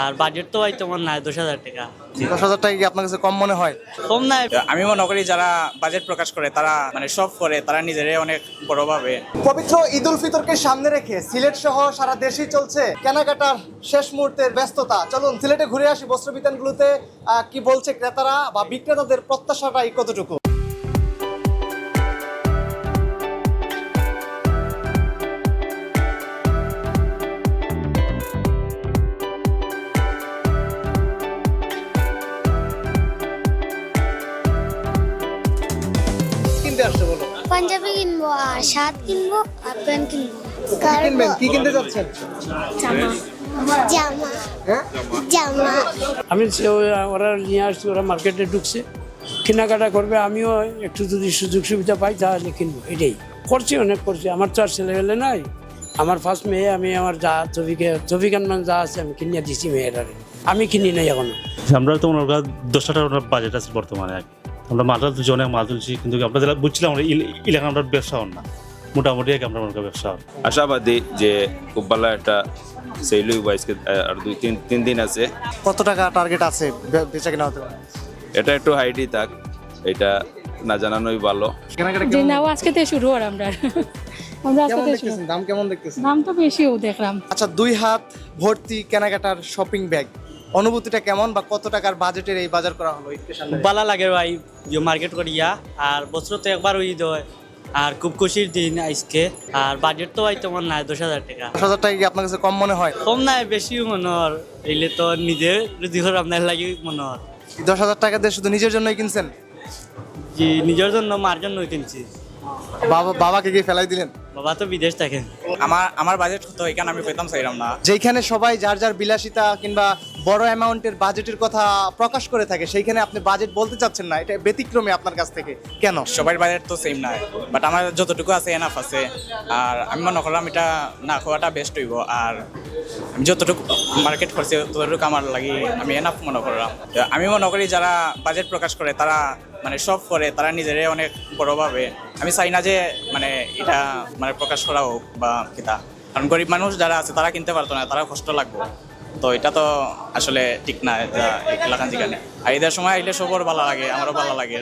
আর budget তো ভাই তোমার নাই 10,000 টাকা। 10,000 টাকা কি আপনার কাছে কম মনে হয়? কম নাই। আমি মনে করি যারা বাজেট প্রকাশ করে তারা মানে সব করে তারা নিজেরাই অনেক বড় ভাবে। পবিত্র ঈদ উল ফিতরকে সামনে রেখে সিলেট সহ সারা দেশেই চলছে কেনাকাটার শেষ মুহূর্তের ব্যস্ততা। চলুন সিলেটে ঘুরে আসি বস্ত্র বিতানগুলোতে কি বলছে ক্রেতারা বা বিক্রেতাদের প্রত্যাশাটাই কতটুকু। কিনতে আসছে বলো? পাঞ্জাবি কিনবো আর শার্ট কিনবো আর প্যান্ট কিনবো। কি কিনবেন? কি কিনতে যাচ্ছেন? জামা হ্যাঁ, জামা আমি ওরা নিয়ে আসছি, ওরা মার্কেটে ঢুকছে, কেনাকাটা করবে, আমিও একটু যদি সুযোগ সুবিধা পাই তাহলে কিনবো। এটাই করছি, অনেক করছি। আমার তো আর ছেলেবেলে নাই, আমার ফার্স্ট মেয়ে, আমি আমার যা তফিকান মান যা আছে আমি কিনে দিচ্ছি মেয়েরারে, আমি কিনি নাই এখনো। আমরা তো ওনার 10 টাকার বাজেট আছে বর্তমানে। আমরা মাল তুলছি, অনেক মাল তুলছি, কিন্তু আমরা যেটা বুঝছিলাম আমরা এলাকা আমরা ব্যবসা হন না, মোটামুটি আমরা মনে করি ব্যবসা হন। আশাবাদী যে খুব ভালো একটা সেল হইব আজকে, আর 2-3 দিন আছে। কত টাকা টার্গেট আছে বেচা কেনা হতে পারে? এটা একটু হাইডি থাক, এটা না জানানোই ভালো। কেনাকাটা যে কেমন নাও আজকে থেকে শুরু আর আমরা আমরা আজকে কেমন থেকে শুরু। দেখতেছেন? দাম কেমন দেখতেছেন? দাম তো বেশিও দেখলাম। আচ্ছা, 2 হাত ভর্তি কেনাকাটার শপিং ব্যাগ, অনুভূতিটা কেমন বা কত টাকার বাজেটের এই বাজার করা হলো ঈদকে সামনে রেখে? ভালো লাগে ভাই মার্কেট করিয়া। আর বছর তো একবার ঈদ হয়, আর খুব খুশির দিন আজকে। আর বাজেট তো ভাই তোমার নাই 10,000 টাকা। 10,000 টাকা কি আপনার কাছে কম মনে হয়? কম নাই, বেশিও মনে হয়। এলে তো নিজে রুজি করে আপনার লাগে মনে হয়। 10,000 টাকা দিয়ে শুধু নিজের জন্যই কিনছেন? যে নিজের জন্য মার জন্য কিনছি। বাবাকে গিয়ে ফেলাই দিলেন? বাবা তো বিদেশ থাকেন। আমার বাজেট তো এখানে আমি পেতাম চাইলাম না। যেখানে সবাই যার যার বিলাসিতা কিংবা বড় অ্যামাউন্টের বাজেটের কথা প্রকাশ করে থাকে, সেইখানে আপনি বাজেট বলতে চাচ্ছেন না, এটা ব্যতিক্রমী আপনার কাছ থেকে কেন? সবার বাজেট তো সেম না, বাট আমার যতটুকু আছে এনাফ আছে। আর আমি মনে করলাম এটা না খাওয়াটা বেস্ট হইব। আর আমি যতটুকু মার্কেট করছি ততটুকু আমার লাগি আমি এনাফ মনে করলাম। আমি মনে করি যারা বাজেট প্রকাশ করে তারা মানে সব করে তারা নিজেরাই অনেক বড় ভাবে। আমি চাই না যে মানে এটা মানে প্রকাশ করা হোক বা কিতা, কারণ গরিব মানুষ যারা আছে তারা কিনতে পারতো না, তারা কষ্ট লাগবে। তো এটা তো আসলে ঠিক না এলাকান যেখানে। আর ঈদের সময় আইলে সবার ভালো লাগে, আমারও ভালো লাগে।